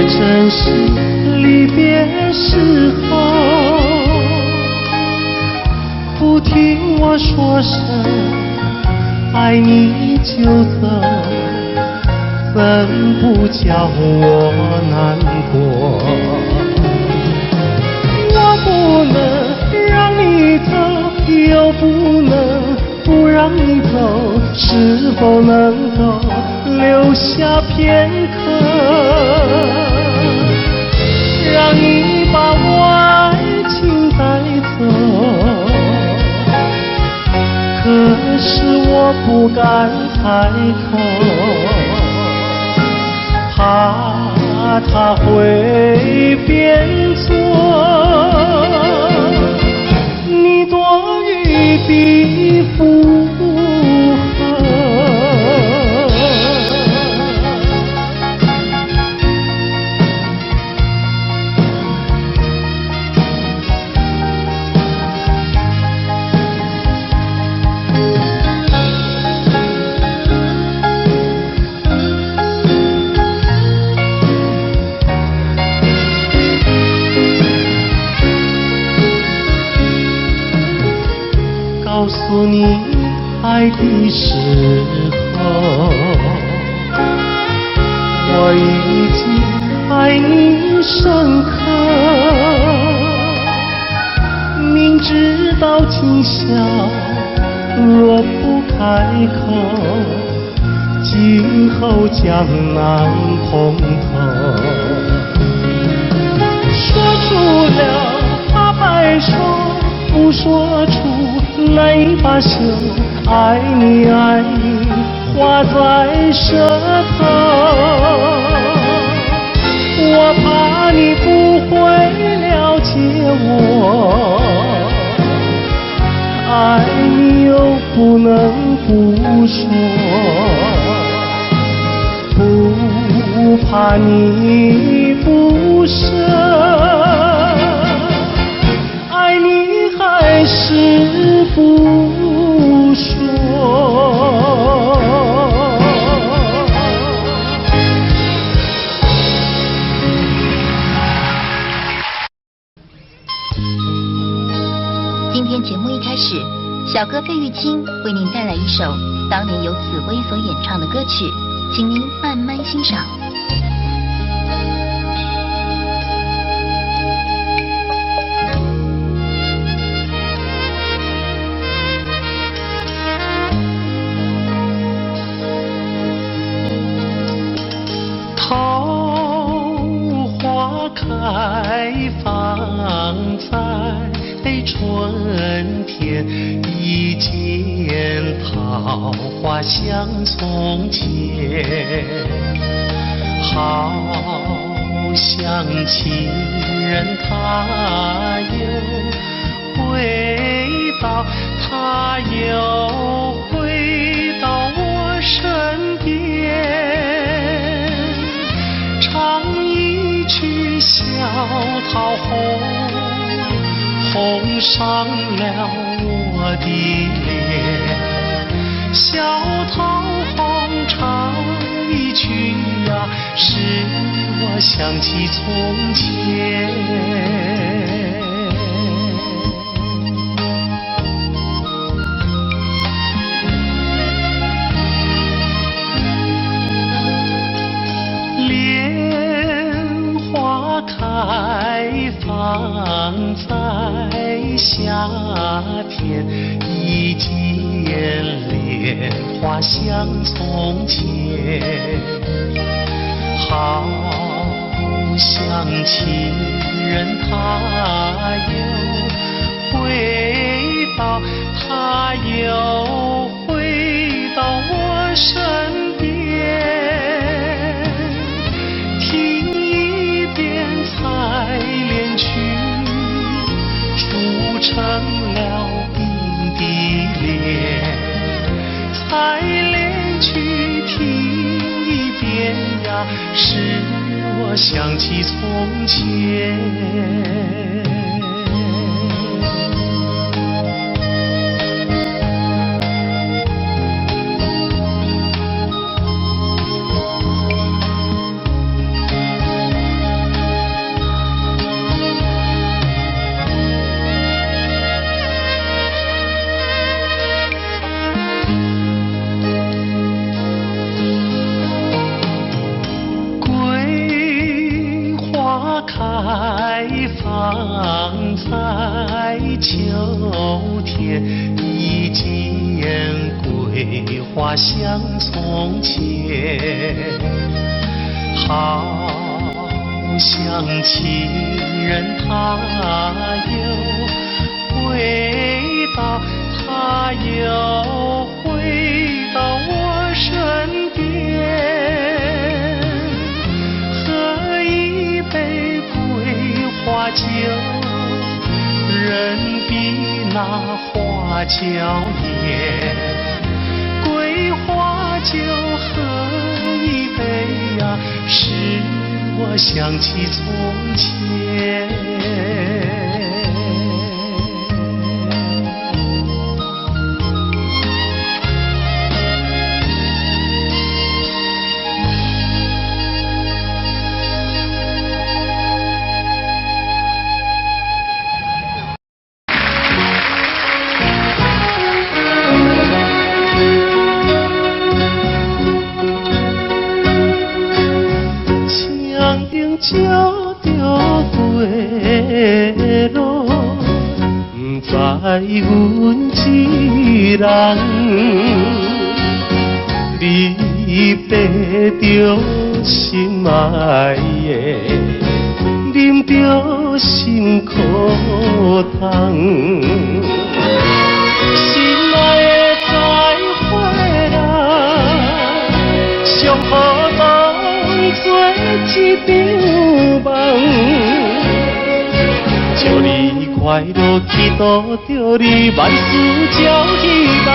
珍惜离别时候，不听我说声爱你就走，怎不叫我难过？我不能让你走，又不能不让你走，是否能够留下片刻，让你把我爱情带走？可是我不敢开口，怕他会变作你多余的附和。告诉你爱的时候，我已经爱你深刻，明知道今宵若不开口，今后将难碰头。说出了怕白首，不说出难以罢休，爱你爱你画在舌头，我怕你不会了解我，爱你又不能不说，不怕你不舍，爱你还是不说。今天节目一开始，小哥费玉清为您带来一首当年由紫薇所演唱的歌曲，请您慢慢欣赏。桃花开放在春天，一见桃花像从前，好像情人他又回到，他又回到我身边，唱一曲小桃红，红上了我的脸，小桃红唱一曲呀，使我想起从前。莲花开放在夏天，一见莲花像从前，好像情人他又回到，他又回到我身边，听一遍采莲曲，铸成了冰的莲，采莲曲听一遍呀，使我想起从前。花开放在秋天，一见桂花像从前，好像情人他又回到，他又回到我身边，喝一杯桂花酒，人比那花娇艳，桂花酒喝一杯呀，使我想起从前。鸟着归路，不知阮一人，你爬着心爱的，啉着心苦汤，心爱的再回来，上好当作一场梦，祝你快乐，祈祷着你万事照希望，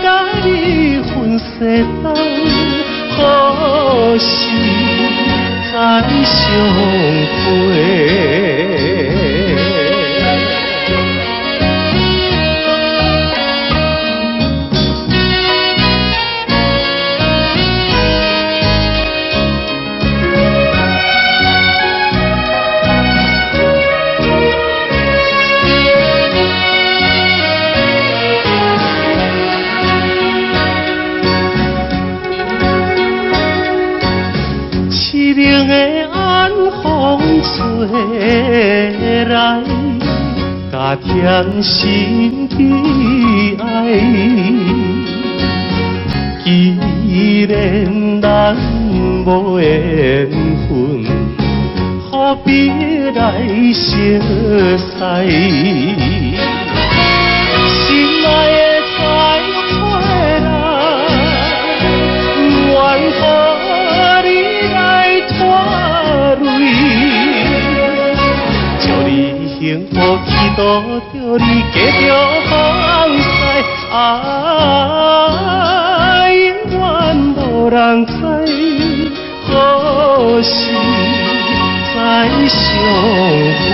甲你分世间，何时再相会？凄凉的晚风吹来，加添心悲哀。既然咱无缘分，何必来相识？心爱的再回来，愿和你来拖累，祝你幸福，祈祷着你继续放肆，永远无人知何时再相会。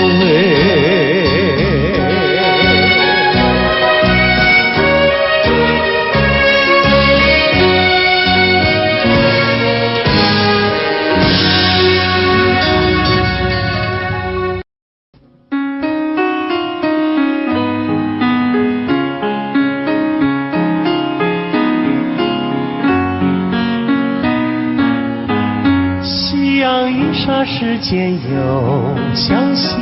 霎时间又相惜，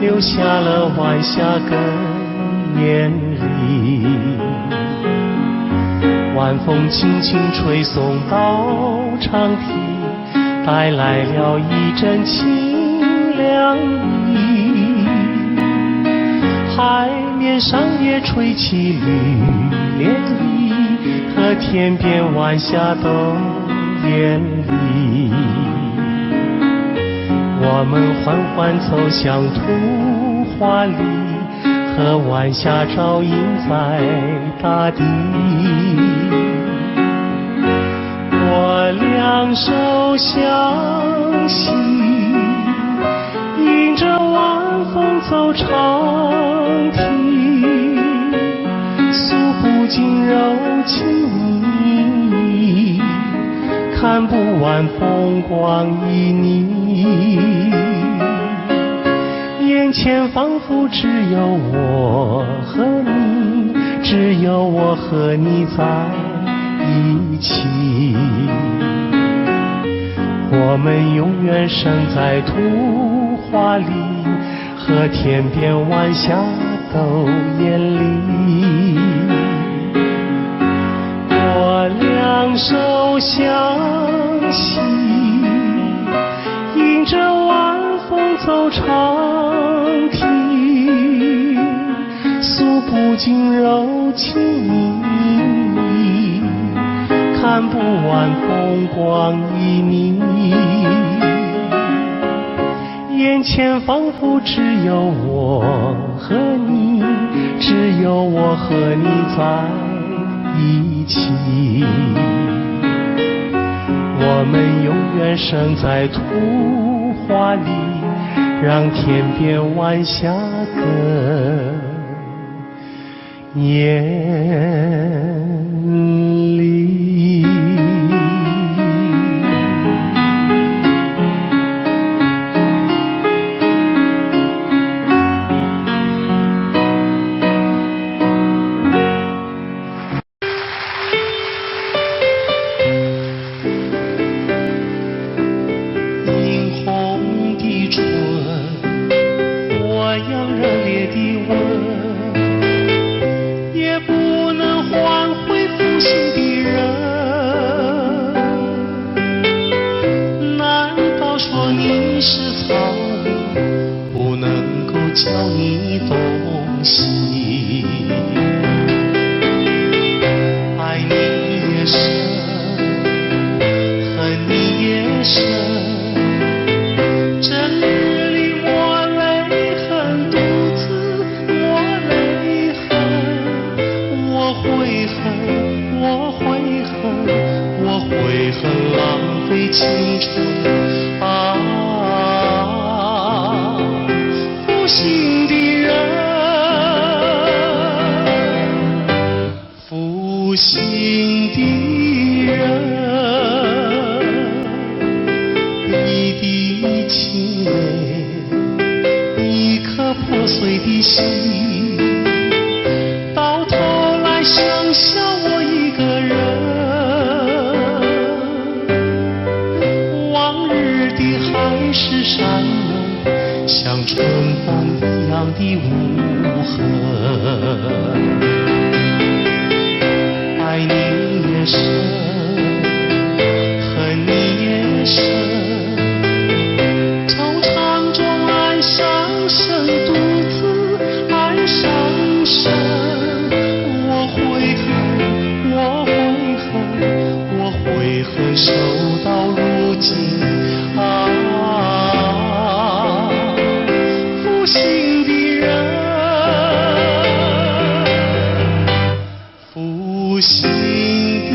留下了晚霞跟眼里。晚风轻轻吹送到长堤，带来了一阵清凉意。海面上也吹起绿涟漪，和天边晚霞都艳丽。我们缓缓走向图画里，和晚霞照映在大地。我两手相携，迎着晚风走长堤，诉不尽柔情蜜意，看不完风光旖旎。眼前仿佛只有我和你，只有我和你在一起。我我们永远生在图画里，和天边晚霞都眼里。我两手相携，迎着晚风走长亭，诉不尽柔情蜜意，看不完风光旖旎。眼前仿佛只有我和你，只有我和你在一起。我们永远生在图画里，让天边晚霞更艳丽。教你东西，爱你也深，恨你也深。这日里我泪痕独自，我泪痕，我悔恨，我悔恨，我悔恨浪费青春啊！负心的人，负心的人，一滴清泪，一颗破碎的心，到头来剩下我一个人。往日的海誓山盟，像春风一样的无痕。爱你也深，恨你也深，惆怅中爱上深，独自爱上深。我悔恨，我悔恨，我悔恨守到如今啊！负心的人，负心的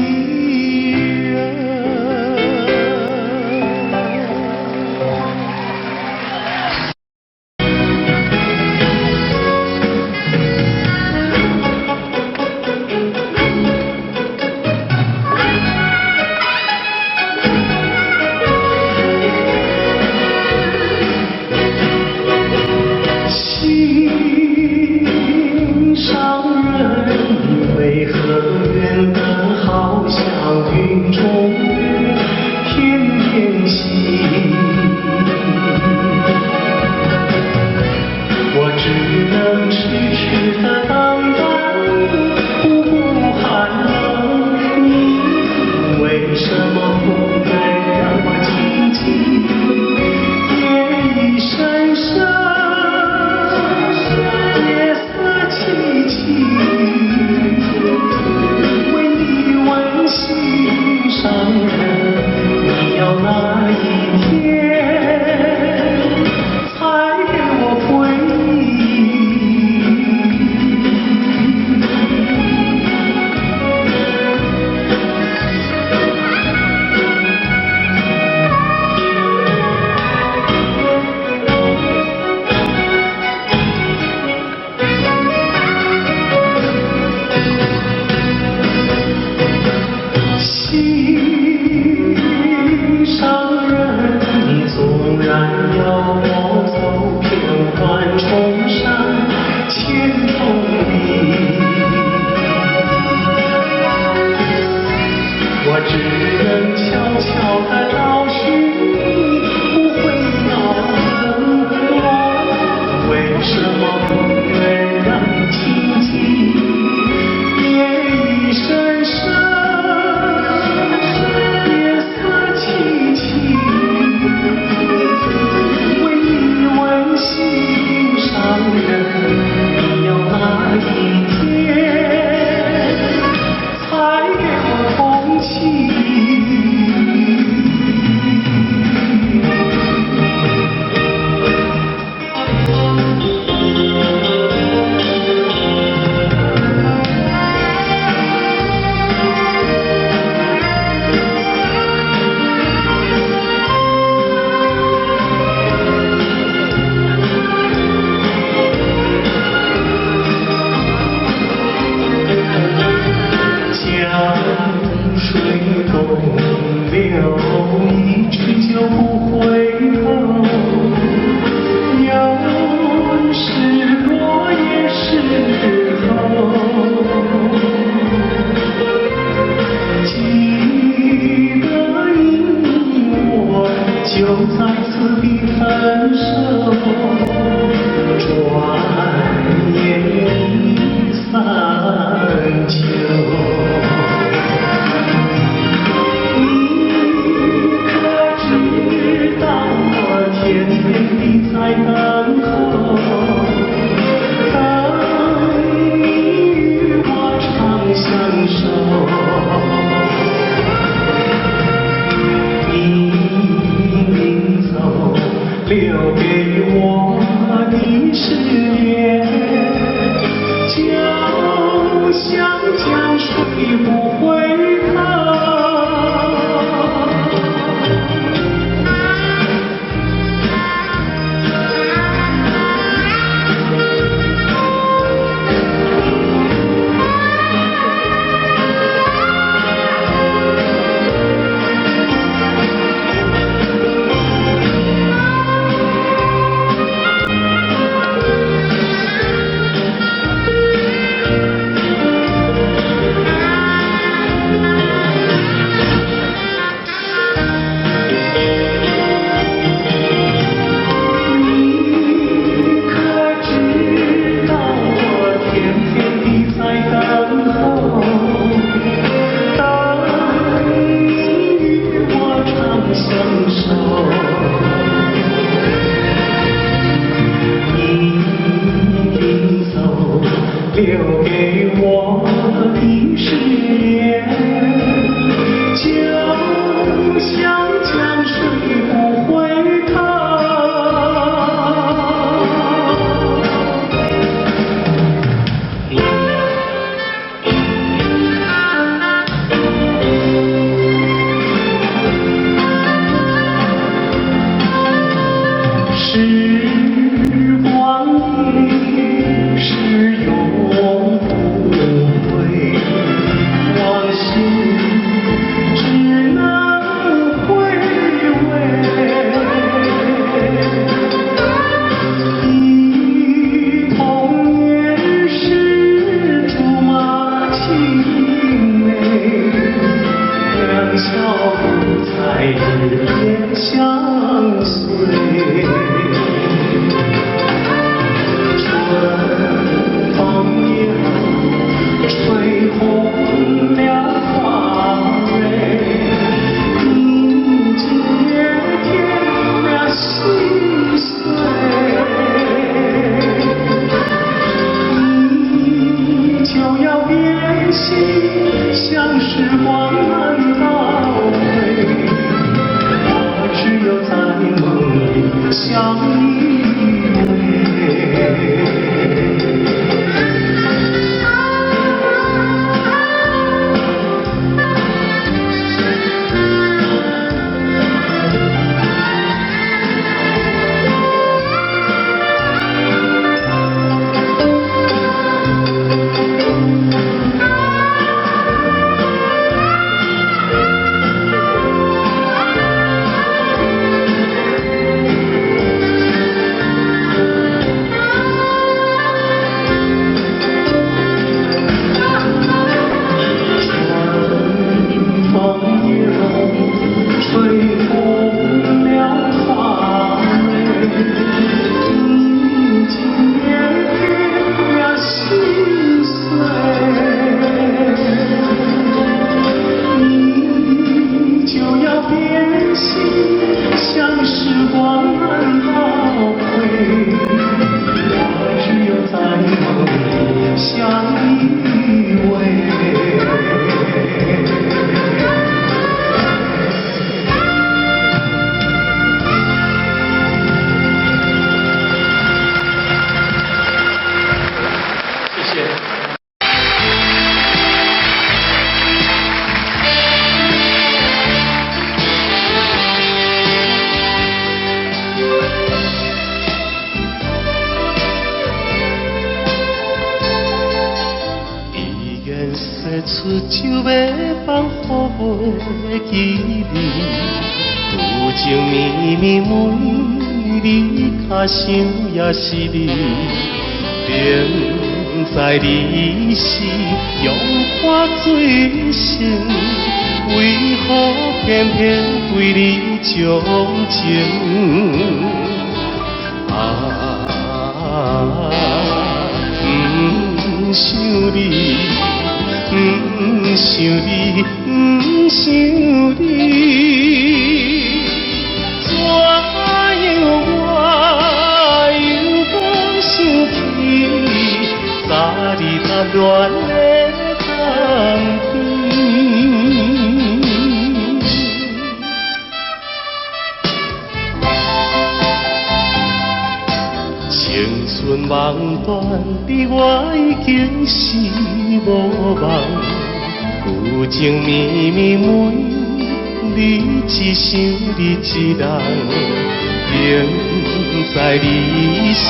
就在此地分手，转眼已散秋。你可知道我天天地在等候，等你与我长相守。留给我的誓言，就像江水不回头。留给我的誓言，就像江水不回头。时光一逝永不回，往事只能回味。忆童年时竹马青梅，两小无猜日夜相随。吹红了花蕊，你今夜添了心碎，你就要变心，像时光难倒回，我只有在梦里相依偎。像时光难倒回，我只有在梦里相依偎。谢谢。出就要放予的纪念，有情绵绵每日脚想也是你，明知你是用花最深，为何偏偏对你钟情？不想你，不想你，不想你，怎样我又不想起？早日踏乱的冬天。青春梦断，你我已经是无望。旧情绵绵问，你一想你一人，明知你是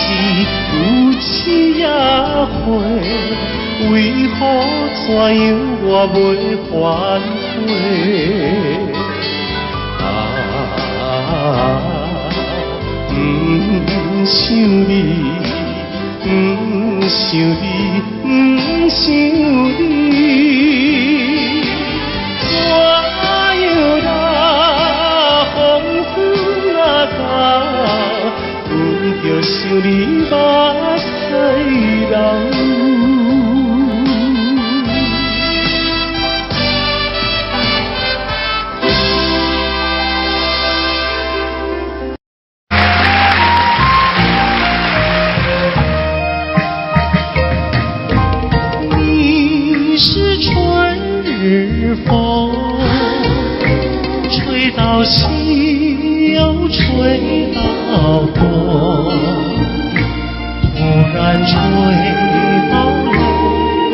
有痴也悔，为何怎样我袂反悔？不想你，不想你，不想你，怎样啦？风雨若到，阮就想你目屎流。风吹到西又吹到东，突然吹到了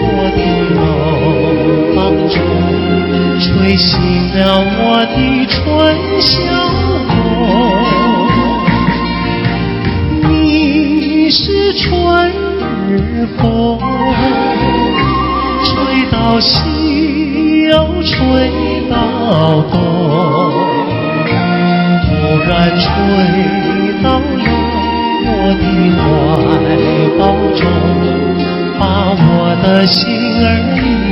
我的楼房中，吹醒了我的春晓梦。你是春日风，吹到西又吹到东，突然吹到了我的怀抱中，把我的心儿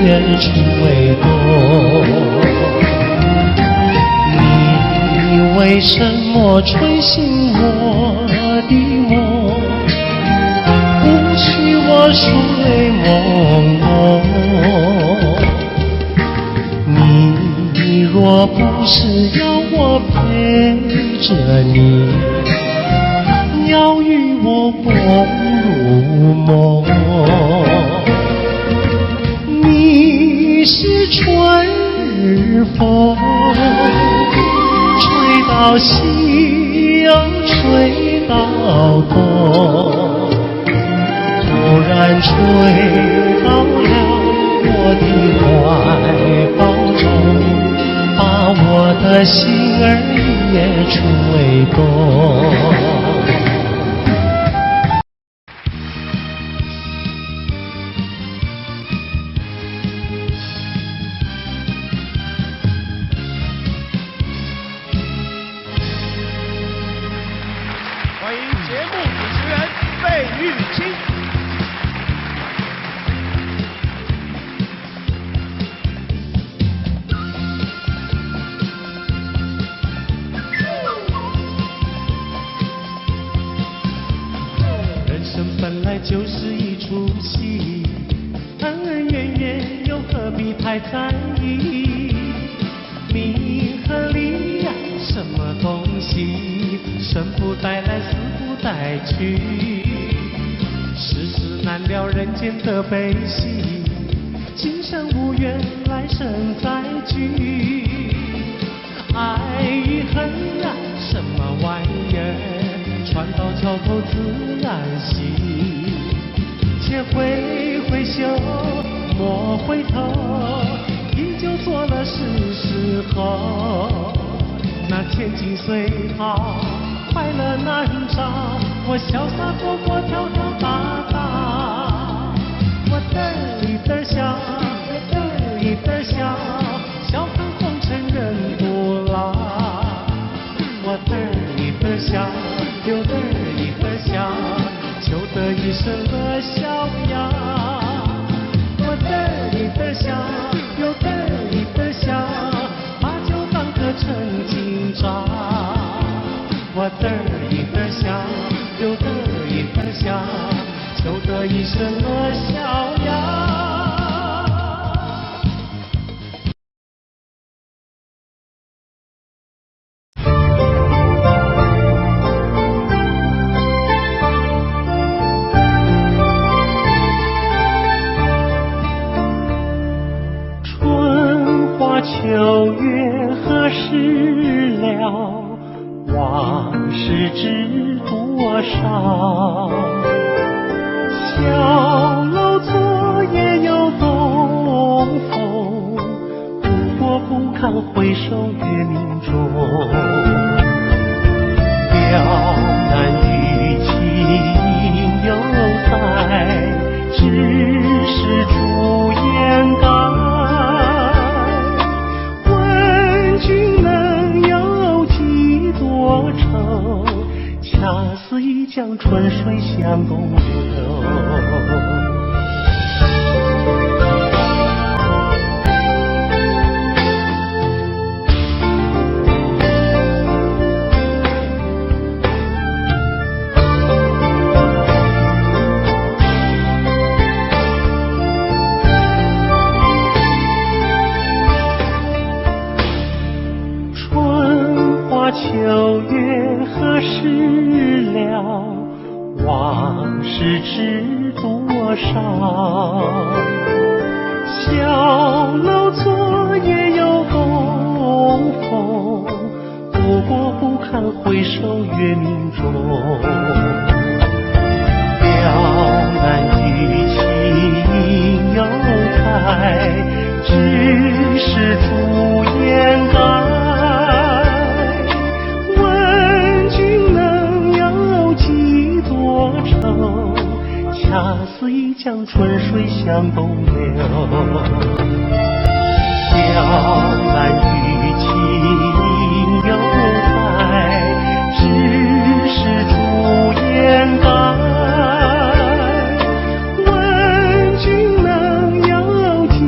也吹动。你为什么吹醒我的梦，不许我睡朦胧？你若不是要我陪着你，要与我共入梦，你是春日风，吹到西又吹到东，突然吹到了我的怀抱中，把我的心儿也吹动。欢迎节目主持人费玉清。人生本来就是一出戏，恩恩怨怨又何必太在意？名和利呀，什么东西？生不带来，死不带去。世事难料，人间的悲喜，今生无缘，来生再聚。爱与恨呀，什么玩意儿？船到桥头自然行。且挥挥袖，莫回头，依旧做了是后。那千金虽好，快乐难找，我潇洒活泼，跳跳打打。我嘚一嘚笑，嘚一嘚笑，笑看红尘人不老。我嘚一嘚笑，又嘚一嘚笑，求得一生的逍遥。我嘚一嘚笑，又嘚一嘚笑，我嘚儿一嘚儿笑，又嘚儿一嘚儿笑，就得一身乐逍遥。春花秋月何时了？往事知多少？小楼昨夜又东风，不过不堪回首月明中。了难于情犹在，只是朱颜改。问君能有几多愁？恰似一江春水向东流。秋月何时了？往事知多少？小楼昨夜又东风，不过不堪回首月明中。了难于情犹在，只是朱颜改。恰似一江春水向东流。了难于情犹在，只是朱颜改。问君能有几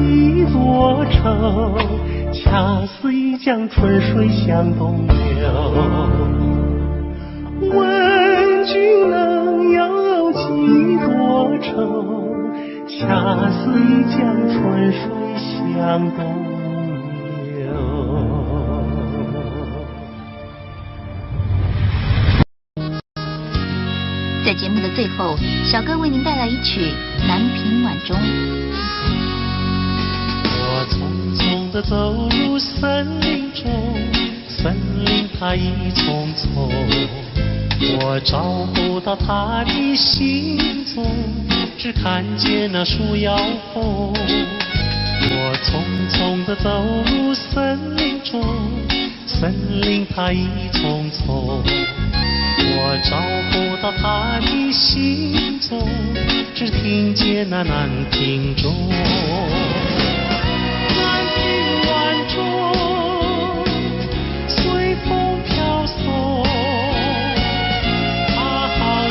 多愁？恰似一江春水向东流。问君能有几多愁？恰似一江春水向东流。在节目的最后，小哥为您带来一曲《南屏晚钟》。我匆匆地走入森林中，森林它一丛丛，我找不到他的行踪，只看见那树摇红。我匆匆地走入森林中，森林它一丛丛，我找不到他的行踪，只听见那南屏钟。南屏晚钟随风飘送，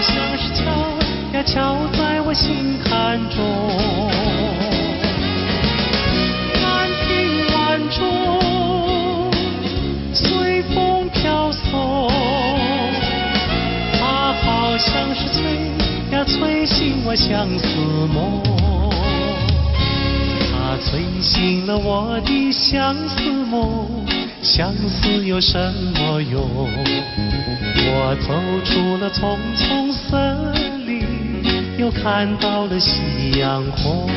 像是敲呀敲在我心坎中。南屏晚钟随风飘送，它好像是催呀催醒我相思梦。它催醒了我的相思梦，相思有什么用？我走出了丛丛森林，又看到了夕阳红。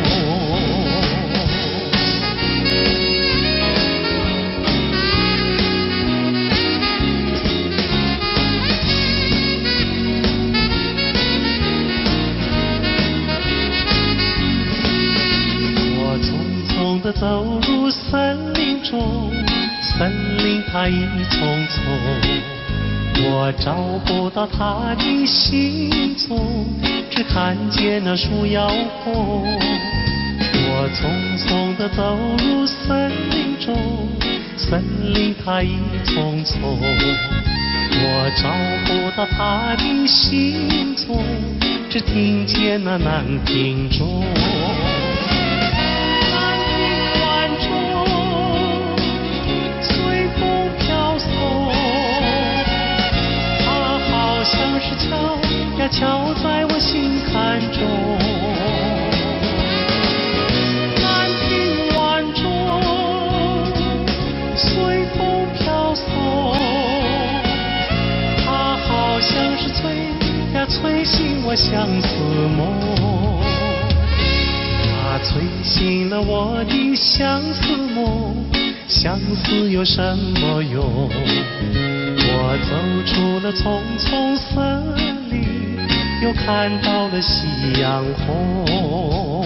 我匆匆地走入森林中，森林它一丛丛，我找不到他的行踪，只看见那树摇红。我匆匆地走入森林中，森林它一丛丛，我找不到他的行踪，只听见那南屏钟。呀敲在我心坎中。南屏晚钟随风飘送，它好像是催醒我相思梦，它催醒了我的相思梦。相思有什么用？我走出了丛丛森林，又看到了夕阳红。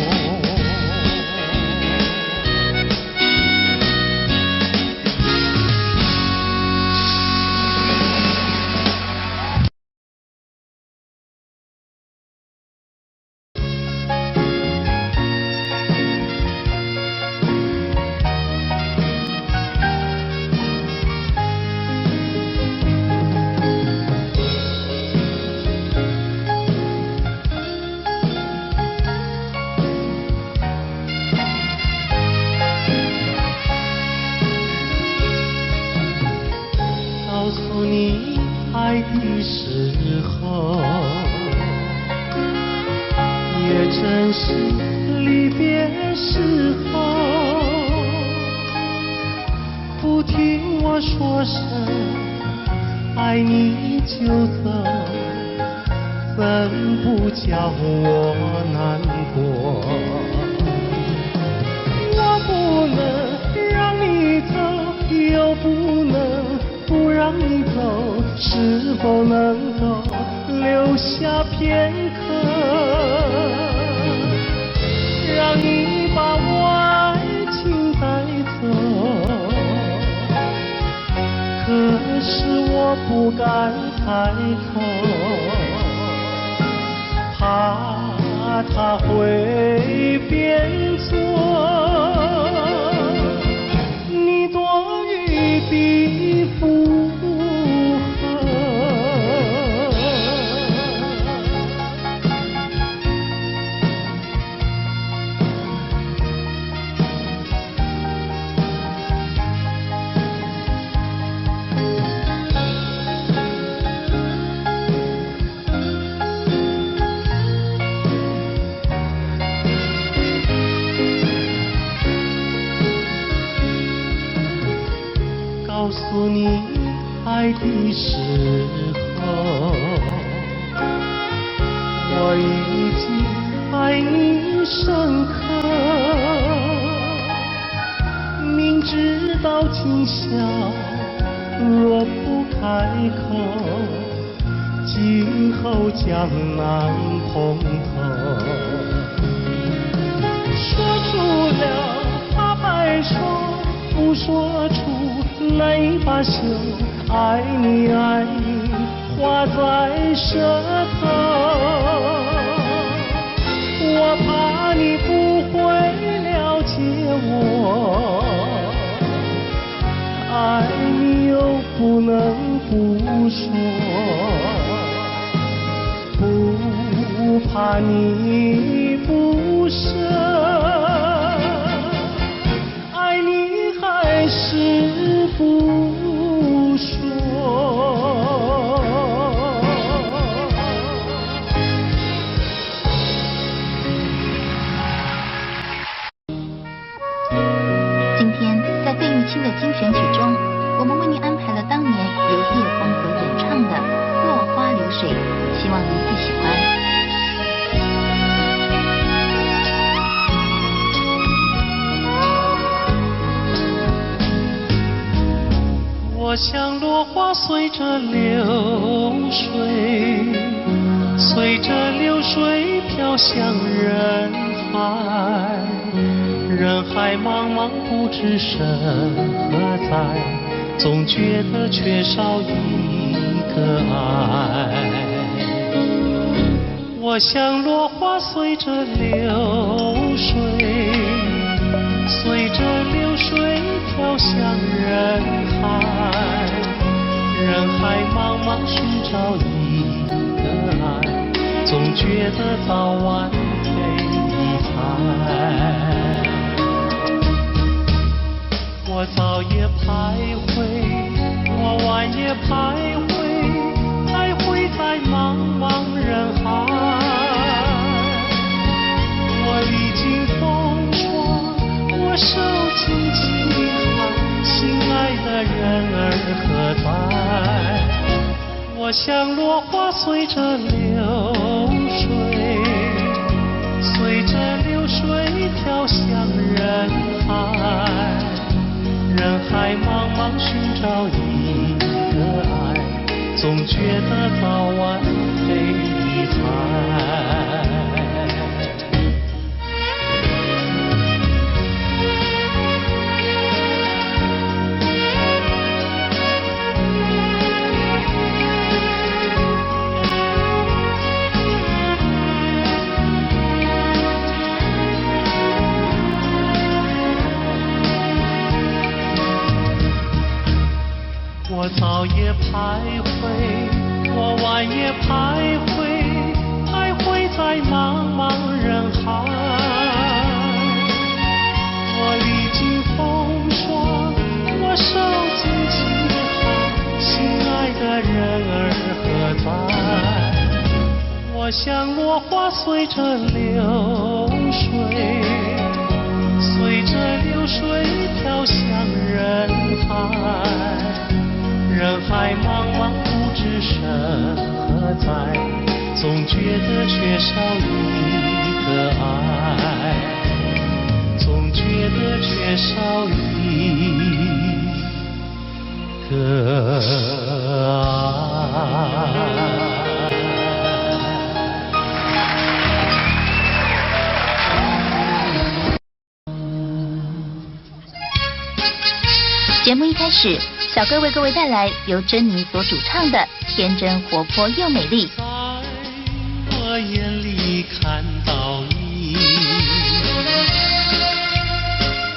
告诉你爱的时候，也正是离别时候。不听我说声爱你就走，怎不叫我难过？我不能让你走，又不能不让你走，是否能够留下片刻，让你把我爱情带走？可是我不敢抬头，怕它会变作你多余的负荷。告诉你爱的时候，我已经爱你深刻。明知道今宵若不开口，今后将难碰头。说出了怕白首，不说出泪把羞，爱你爱你画在舌头。我怕你不会了解我，爱你又不能不说，不怕你不舍，爱你还是不说。今天在费玉清的精选曲中，我们为您安排了当年由叶枫所演唱的《落花流水》，希望您会喜欢。我像落花随着流水，随着流水飘向人海，人海茫茫不知身何在，总觉得缺少一个爱。我像落花随着流水，随着流水飘向人海，人海茫茫寻找一个爱，总觉得早晚非一猜。我早也徘徊，我晚也徘徊，徘徊在茫茫人海。我像落花随着流水，随着流水飘向人海，人海茫茫寻找一个爱，总觉得早晚会离开。我早也徘徊，我晚也徘徊，徘徊在茫茫人海。我历经风霜，我受尽凄寒，心爱的人儿何在？我像落花随着流水，随着流水飘向人海。人海茫茫不知身何在，总觉得缺少一个爱，总觉得缺少一个爱。节目一开始，小哥为各位带来由珍妮所主唱的《天真活泼又美丽》。在我眼里看到你，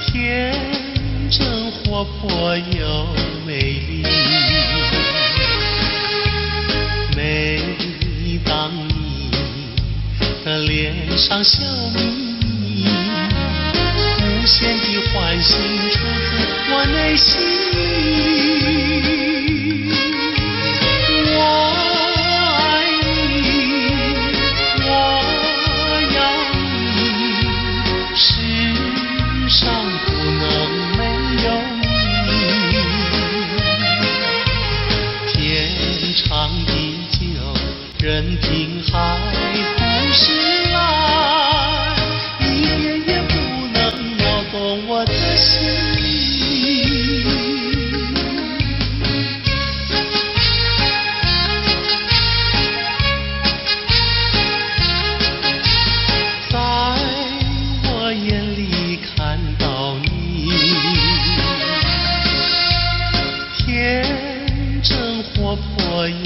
天真活泼又美丽。每当你的脸上笑眯，无限的欢欣出自我内心里。我爱你，我要你，世上不能没有你。天长地久，任凭海枯石烂，一点也不能摇动我的心。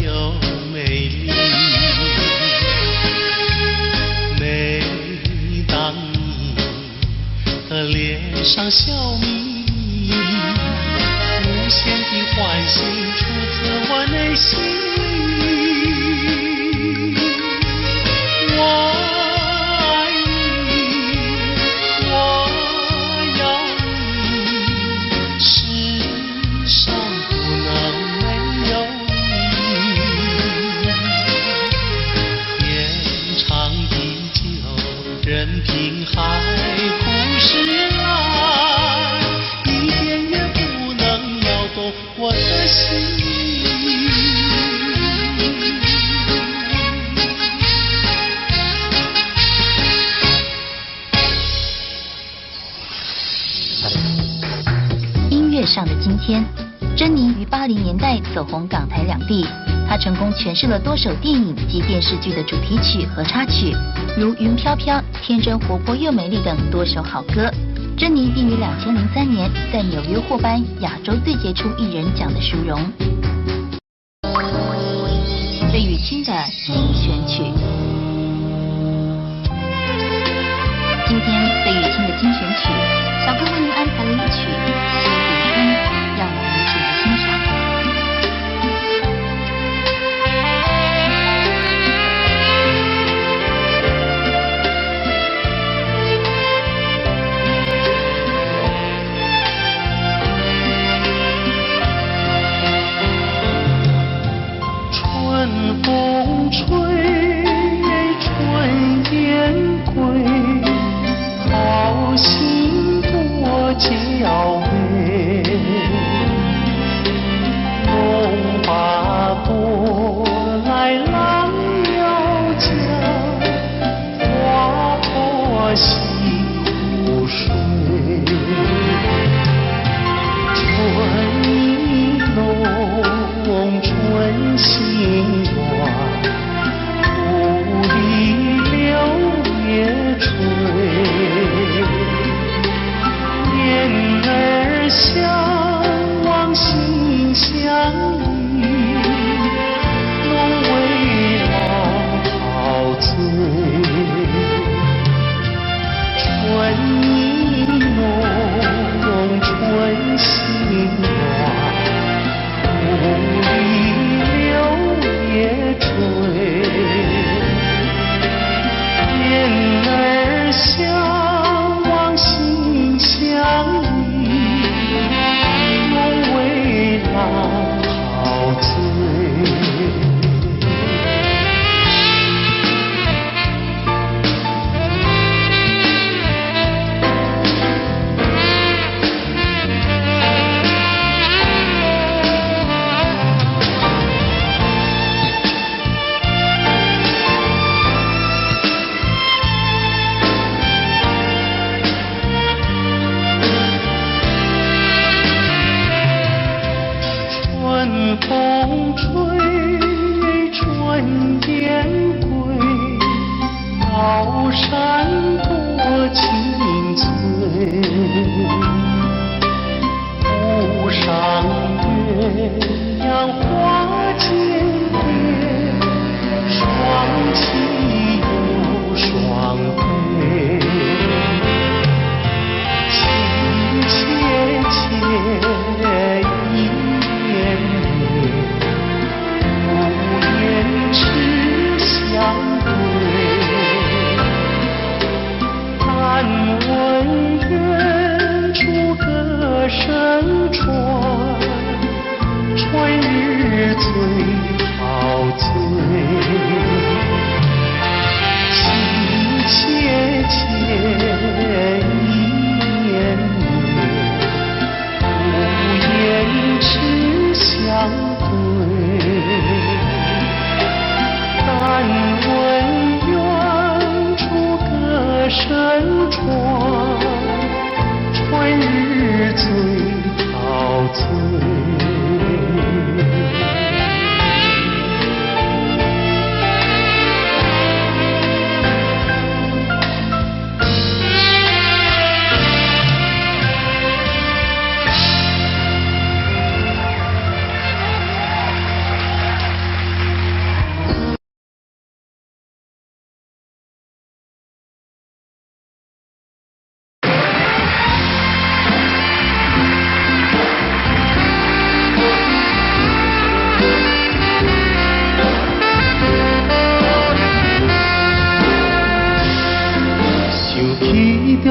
又美丽，每当你的脸上笑眯，无限的欢欣出自我内心里。我爱你，我要你，世上不能没有任凭海枯石烂，一点也不能摇动我的心。音乐上的今天，珍妮于80年代走红港台两地。她成功诠释了多首电影及电视剧的主题曲和插曲，如《云飘飘》《天真活泼又美丽》等多首好歌。珍妮并于2003年在纽约获颁亚洲最杰出艺人奖的殊荣。费玉清的精选曲，今天费玉清的精选曲，小哥为您安排了一曲《西湖风》，让我们一起来欣赏。春风吹，春雁归，好心多娇媚。龙把朵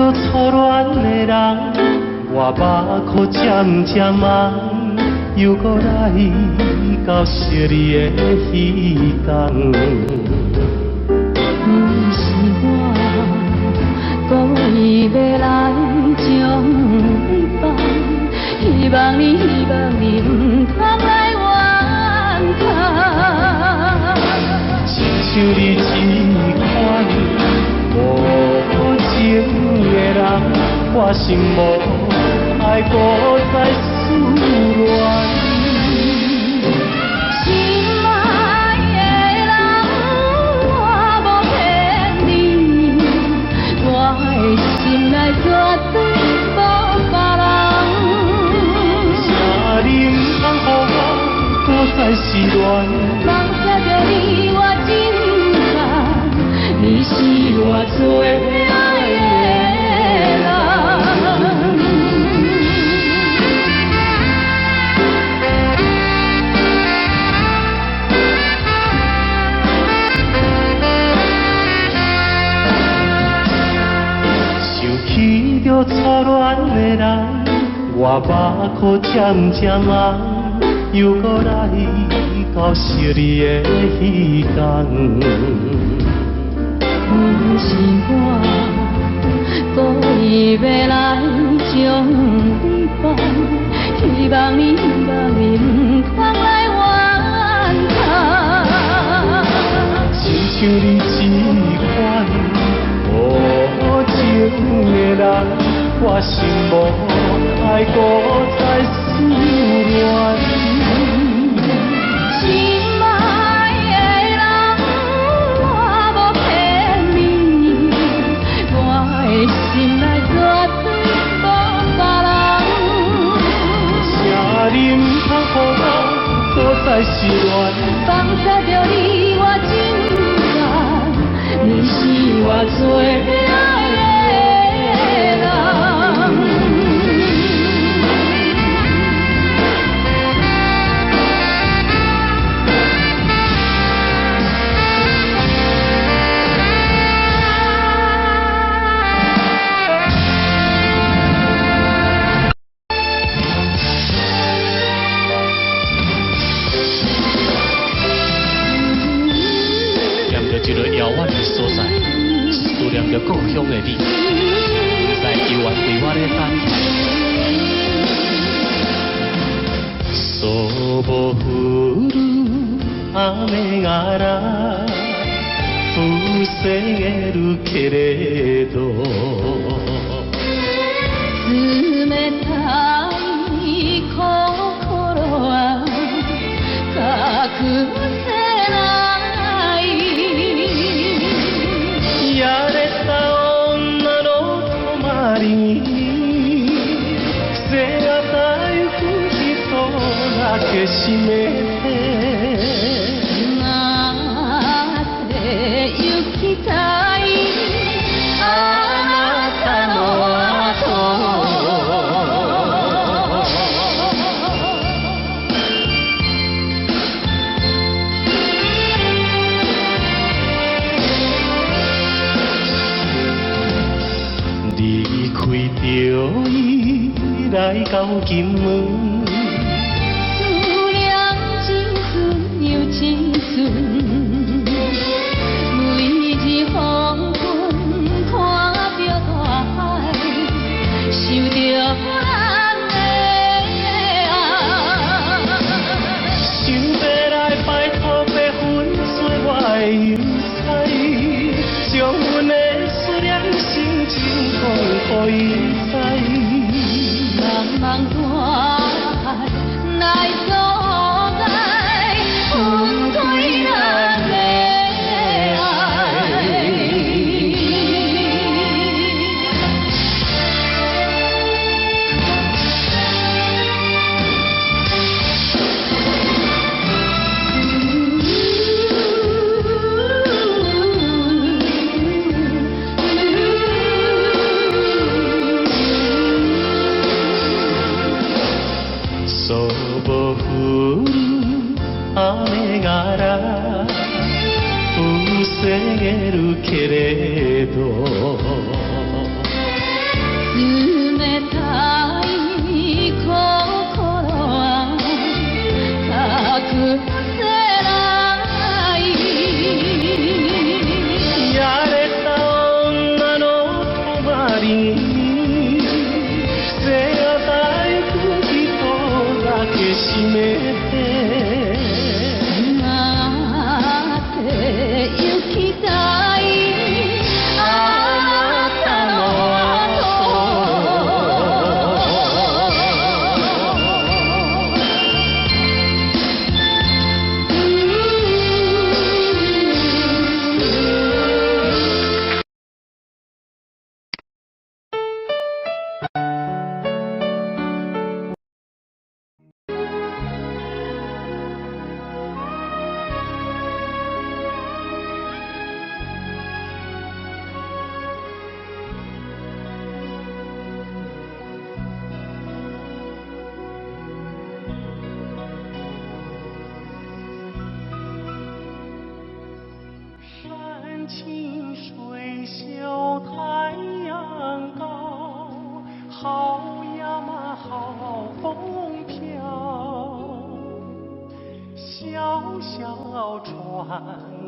着初恋的人，我目眶渐渐红，又搁来到惜你的彼天。不是我故意要来将你放，希望你唔通来怨叹。亲像你这款无情的人，我心无爱搁再思恋。心爱的人，我无骗你，我的心内绝对无别人。请你唔通予我搁再失恋。放下着你，我真知，你是我最爱的人。想起着初恋的人，我目眶渐渐红，又搁来到惜你的彼天。不是我故意要来将你放，希望你唔通来怨叹。亲像你这款无情的人，我心无爱搁再思恋。心爱的人，我无骗你，我的心内绝对无别人。请你唔通予我搁再失恋。放下着你，我真知，你是我最爱的人。念着一个遥远的所在，思念着故乡的你，在幽怨为我咧等。雨が防げるけれど冷たい心は隠せないやれた女の泊まりに背がたゆく人だけ閉めて行きたいあなたの離開着伊來到金門思量真純又真純黄昏看着大海，想着咱的爱。想要来拜托白粉碎我的忧哉，将阮的思念心情讲予伊知。茫茫大海来阻碍，分开咱的。雨が防げるけれど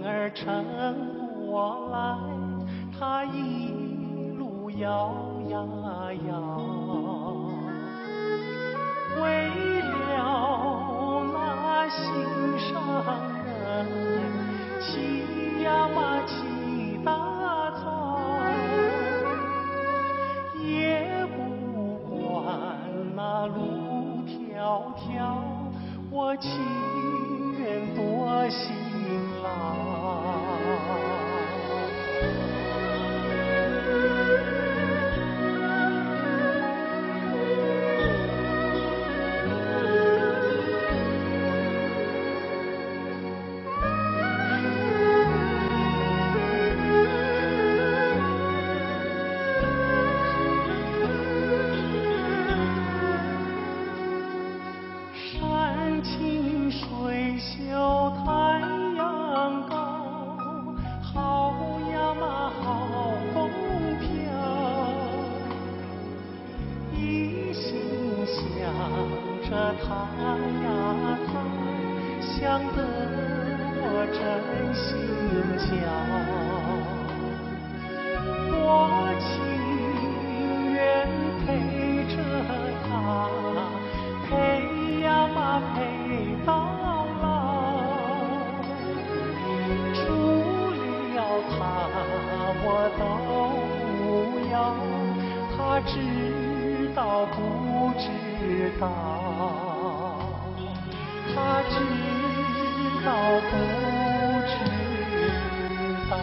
儿乘过来，它一路摇呀摇，为了那心上人骑呀嘛骑大草，也不管那路迢迢，我情愿多辛劳。山清水秀太阳高，好呀嘛好风飘，一心想着他呀他，想得我真心焦。我情愿陪着他，陪呀嘛陪到老，除了他我都不要，他知道不知道？他知道不知道？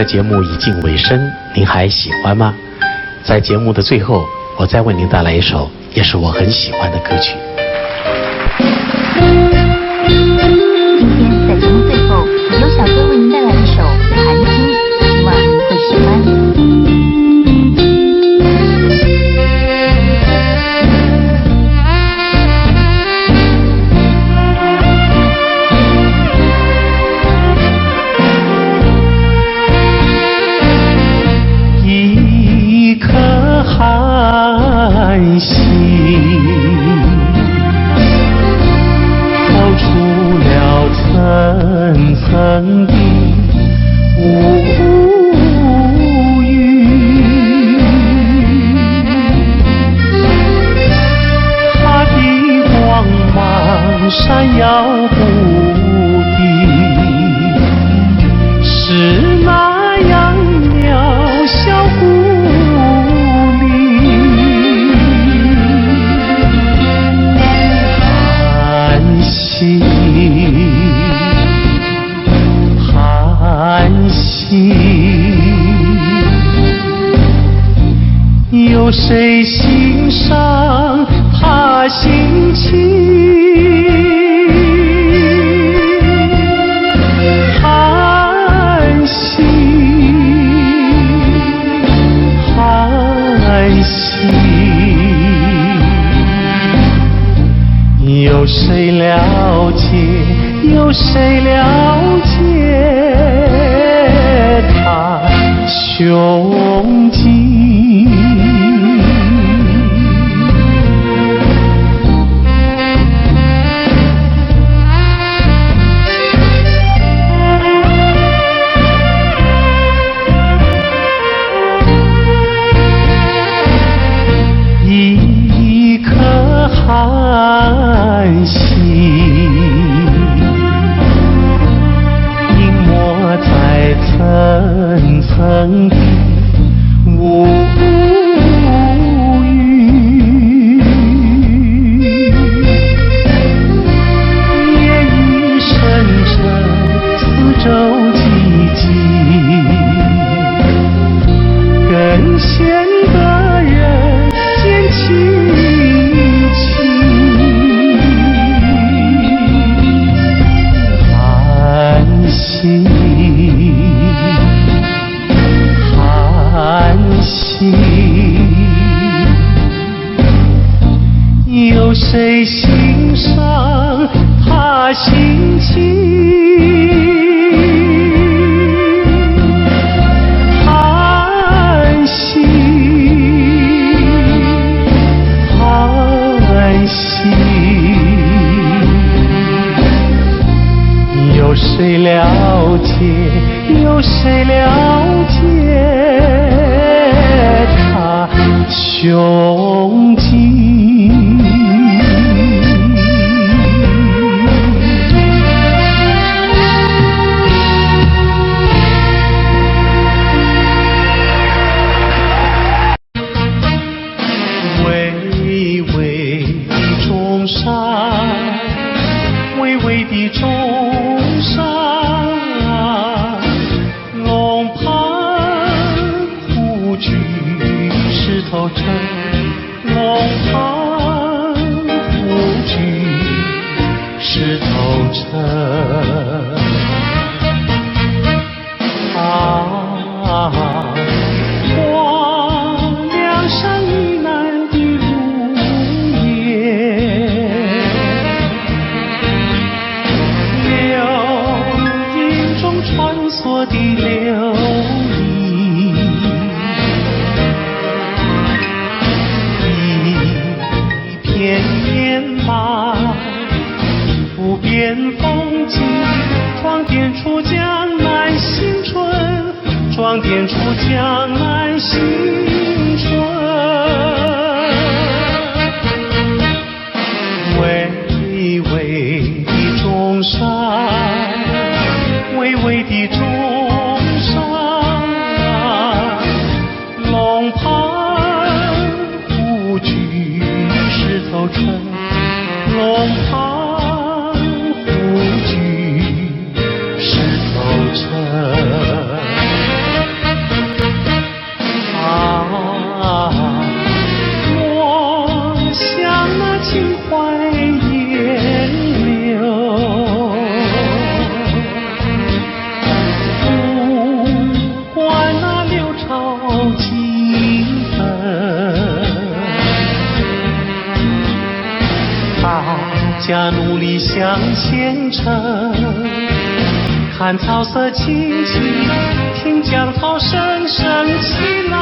节目已近尾声，您还喜欢吗？在节目的最后，我再为您带来一首也是我很喜欢的歌曲。今天在节目最后，由小哥为您带来一首《寒经》，希望您会喜欢。寒心透出了层层的乌云，它的光芒闪耀不定，是那样渺小孤寒心，有谁欣赏他心情？寒心，寒心，有谁了解？有谁了解他胸襟？一颗寒心在层层的雾。谁欣赏他心情？叹息，叹息，有谁了解？有谁了解他胸襟？巍巍的中山，巍巍的中山，龙盘虎踞石头城，龙盘虎踞石头城。望梁山以南的如烟，流萤中穿梭的流萤，一片烟白，无边风景，装点出江南新春，装点出江南新春。巍巍的中山，巍巍的中山，龙盘虎踞石头城，龙盘虎踞石头城。我想那秦淮烟柳，不管那六朝金粉，大家努力向前程，看草色青青，听江涛声声起来，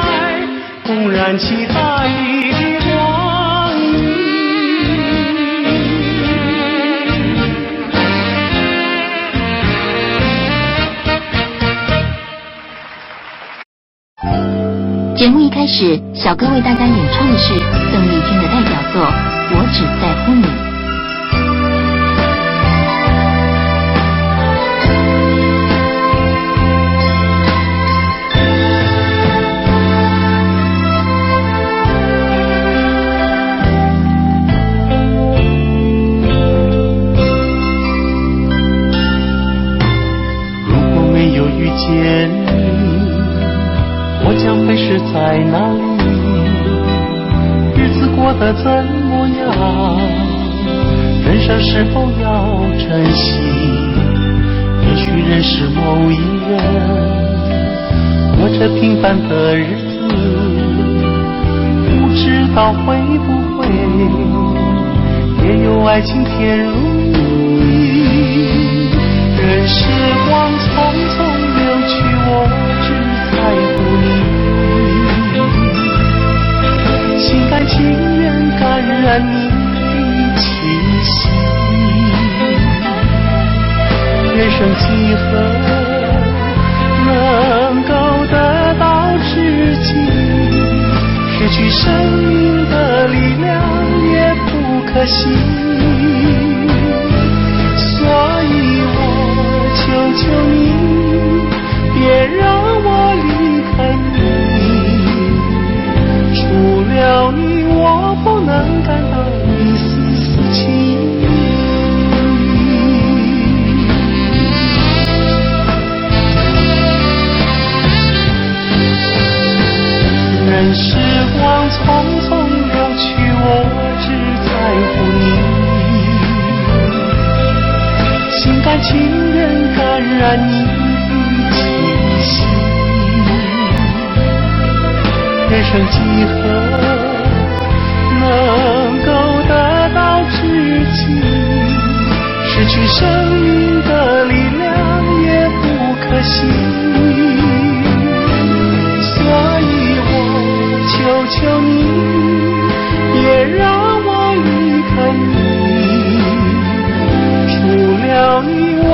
公燃起大地的光明。节目一开始，小哥为大家演唱的是邓丽君的代表作《我只在乎你》。见你，我将会是在哪里？日子过得怎么样？人生是否要珍惜？也许认识某一人，过着平凡的日子，不知道会不会也有爱情甜如蜜。任时光匆匆流去，我只在乎你，心甘情愿感染你的气息。人生几何能够得到知己？失去生命的力量也不可惜。所以我求求你，别让我离开你，除了你我不能感到一丝丝情意。任时光匆匆流去，我只在乎你，心甘情愿感染你的气息。人生几何能够得到尽，失去生命的力量也不可惜。所以我求求你，别让我离开你，除了你我